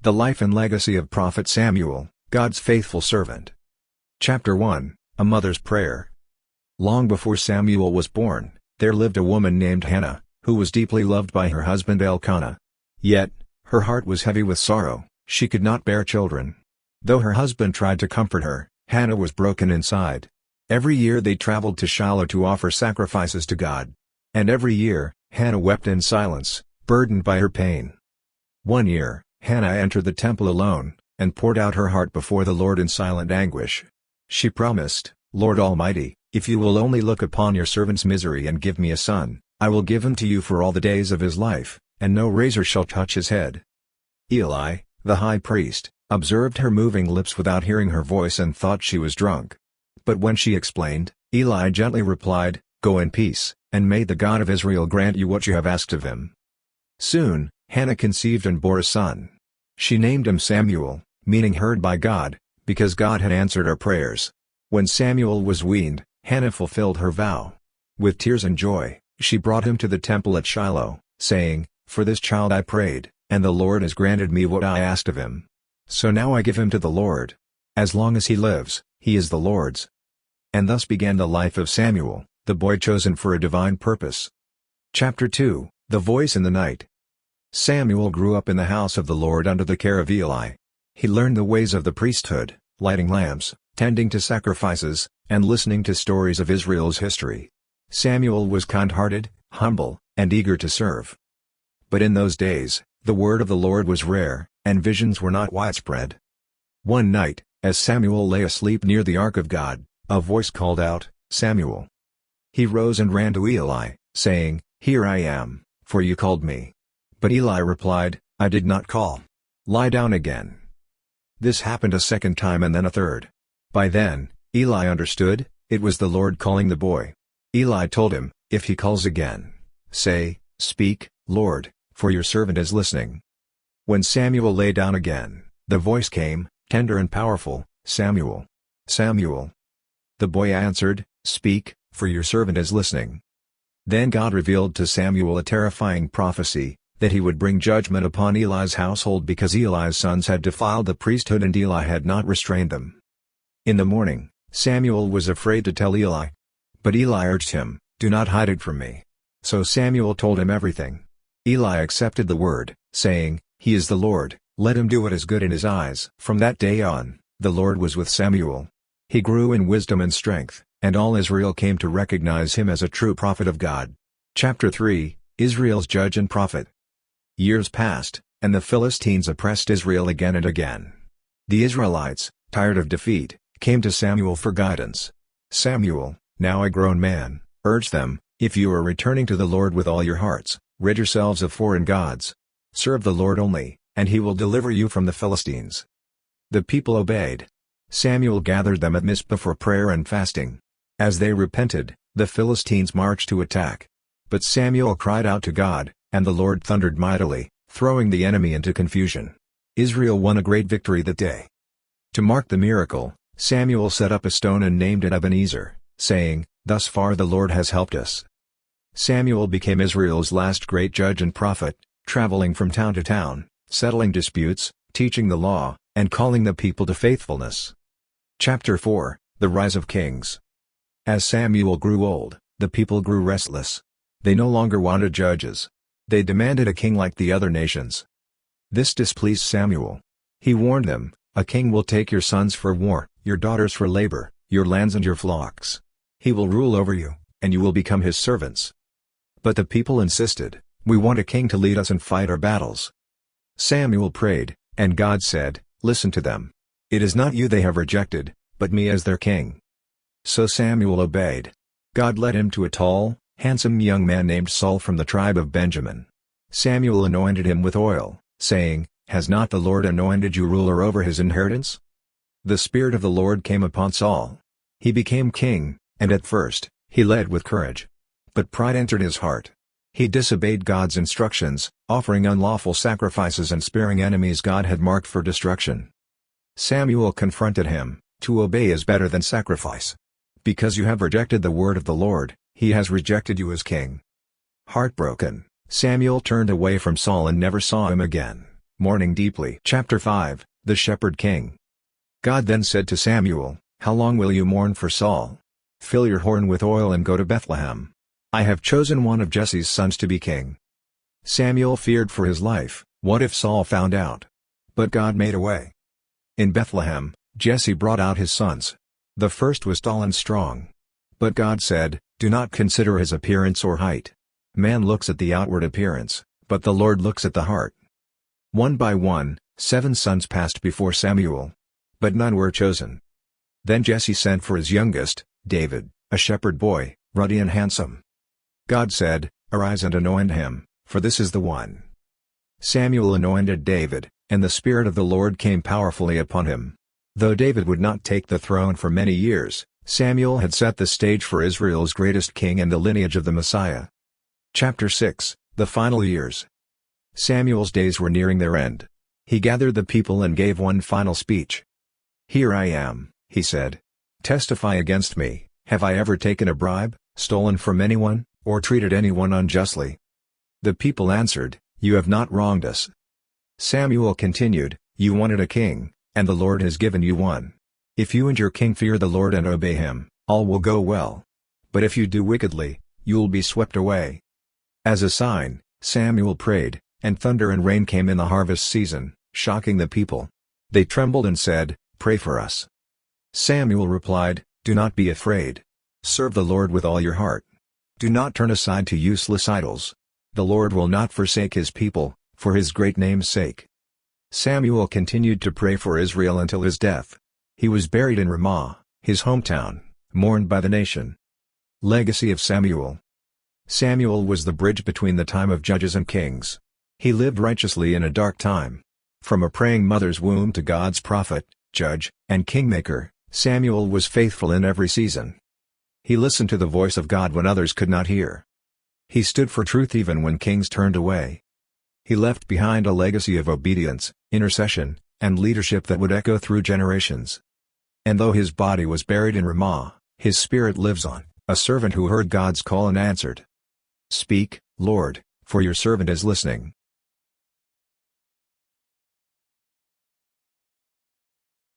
The life and legacy of Prophet Samuel, God's faithful servant. Chapter 1, A Mother's Prayer. Long before Samuel was born, there lived a woman named Hannah, who was deeply loved by her husband Elkanah. Yet, her heart was heavy with sorrow, she could not bear children. Though her husband tried to comfort her, Hannah was broken inside. Every year they traveled to Shiloh to offer sacrifices to God. And every year, Hannah wept in silence, burdened by her pain. One year, Hannah entered the temple alone, and poured out her heart before the Lord in silent anguish. She promised, "Lord Almighty, if you will only look upon your servant's misery and give me a son, I will give him to you for all the days of his life, and no razor shall touch his head." Eli, the high priest, observed her moving lips without hearing her voice and thought she was drunk. But when she explained, Eli gently replied, "Go in peace, and may the God of Israel grant you what you have asked of him." Soon, Hannah conceived and bore a son. She named him Samuel, meaning heard by God, because God had answered her prayers. When Samuel was weaned, Hannah fulfilled her vow. With tears and joy, she brought him to the temple at Shiloh, saying, "For this child I prayed, and the Lord has granted me what I asked of him. So now I give him to the Lord. As long as he lives, he is the Lord's." And thus began the life of Samuel, the boy chosen for a divine purpose. Chapter 2, The Voice in the Night. Samuel grew up in the house of the Lord under the care of Eli. He learned the ways of the priesthood, lighting lamps, tending to sacrifices, and listening to stories of Israel's history. Samuel was kind-hearted, humble, and eager to serve. But in those days, the word of the Lord was rare, and visions were not widespread. One night, as Samuel lay asleep near the ark of God, a voice called out, "Samuel." He rose and ran to Eli, saying, "Here I am, for you called me." But Eli replied, "I did not call. Lie down again." This happened a second time and then a third. By then, Eli understood, it was the Lord calling the boy. Eli told him, "If he calls again, say, 'Speak, Lord, for your servant is listening.'" When Samuel lay down again, the voice came, tender and powerful, "Samuel. Samuel." The boy answered, "Speak, for your servant is listening." Then God revealed to Samuel a terrifying prophecy, that he would bring judgment upon Eli's household because Eli's sons had defiled the priesthood and Eli had not restrained them. In the morning, Samuel was afraid to tell Eli. But Eli urged him, "Do not hide it from me." So Samuel told him everything. Eli accepted the word, saying, "He is the Lord, let him do what is good in his eyes." From that day on, the Lord was with Samuel. He grew in wisdom and strength, and all Israel came to recognize him as a true prophet of God. Chapter 3, Israel's Judge and Prophet. Years passed, and the Philistines oppressed Israel again and again. The Israelites, tired of defeat, came to Samuel for guidance. Samuel, now a grown man, urged them, "If you are returning to the Lord with all your hearts, rid yourselves of foreign gods. Serve the Lord only, and he will deliver you from the Philistines." The people obeyed. Samuel gathered them at Mizpah for prayer and fasting. As they repented, the Philistines marched to attack. But Samuel cried out to God, and the Lord thundered mightily, throwing the enemy into confusion. Israel won a great victory that day. To mark the miracle, Samuel set up a stone and named it Ebenezer, saying, "Thus far the Lord has helped us." Samuel became Israel's last great judge and prophet, traveling from town to town, settling disputes, teaching the law, and calling the people to faithfulness. Chapter 4, The Rise of Kings. As Samuel grew old, the people grew restless. They no longer wanted judges. They demanded a king like the other nations. This displeased Samuel. He warned them, "A king will take your sons for war, your daughters for labor, your lands and your flocks. He will rule over you, and you will become his servants." But the people insisted, "We want a king to lead us and fight our battles." Samuel prayed, and God said, "Listen to them. It is not you they have rejected, but me as their king." So Samuel obeyed. God led him to a tall, handsome young man named Saul from the tribe of Benjamin. Samuel anointed him with oil, saying, "Has not the Lord anointed you ruler over his inheritance?" The Spirit of the Lord came upon Saul. He became king, and at first, he led with courage. But pride entered his heart. He disobeyed God's instructions, offering unlawful sacrifices and sparing enemies God had marked for destruction. Samuel confronted him, "To obey is better than sacrifice. Because you have rejected the word of the Lord, he has rejected you as king." Heartbroken, Samuel turned away from Saul and never saw him again. mourning deeply. Chapter 5, The Shepherd King. God then said to Samuel, "How long will you mourn for Saul? Fill your horn with oil and go to Bethlehem. I have chosen one of Jesse's sons to be king." Samuel feared for his life. What if Saul found out? But God made a way. In Bethlehem, Jesse brought out his sons. The first was tall and strong. But God said, "Do not consider his appearance or height. Man looks at the outward appearance, but the Lord looks at the heart." One by one, 7 sons passed before Samuel. But none were chosen. Then Jesse sent for his youngest, David, a shepherd boy, ruddy and handsome. God said, "Arise and anoint him, for this is the one." Samuel anointed David, and the Spirit of the Lord came powerfully upon him. Though David would not take the throne for many years, Samuel had set the stage for Israel's greatest king and the lineage of the Messiah. Chapter 6, The Final Years. Samuel's days were nearing their end. He gathered the people and gave one final speech. "Here I am," he said. "Testify against me. Have I ever taken a bribe, stolen from anyone, or treated anyone unjustly?" The people answered, "You have not wronged us." Samuel continued, "You wanted a king, and the Lord has given you one. If you and your king fear the Lord and obey him, all will go well. But if you do wickedly, you'll be swept away." As a sign, Samuel prayed, and thunder and rain came in the harvest season, shocking the people. They trembled and said, "Pray for us." Samuel replied, "Do not be afraid. Serve the Lord with all your heart. Do not turn aside to useless idols. The Lord will not forsake his people, for his great name's sake." Samuel continued to pray for Israel until his death. He was buried in Ramah, his hometown, mourned by the nation. Legacy of Samuel. Samuel was the bridge between the time of judges and kings. He lived righteously in a dark time. From a praying mother's womb to God's prophet, judge, and kingmaker, Samuel was faithful in every season. He listened to the voice of God when others could not hear. He stood for truth even when kings turned away. He left behind a legacy of obedience, intercession, and leadership that would echo through generations. And though his body was buried in Ramah, his spirit lives on, a servant who heard God's call and answered. "Speak, Lord, for your servant is listening."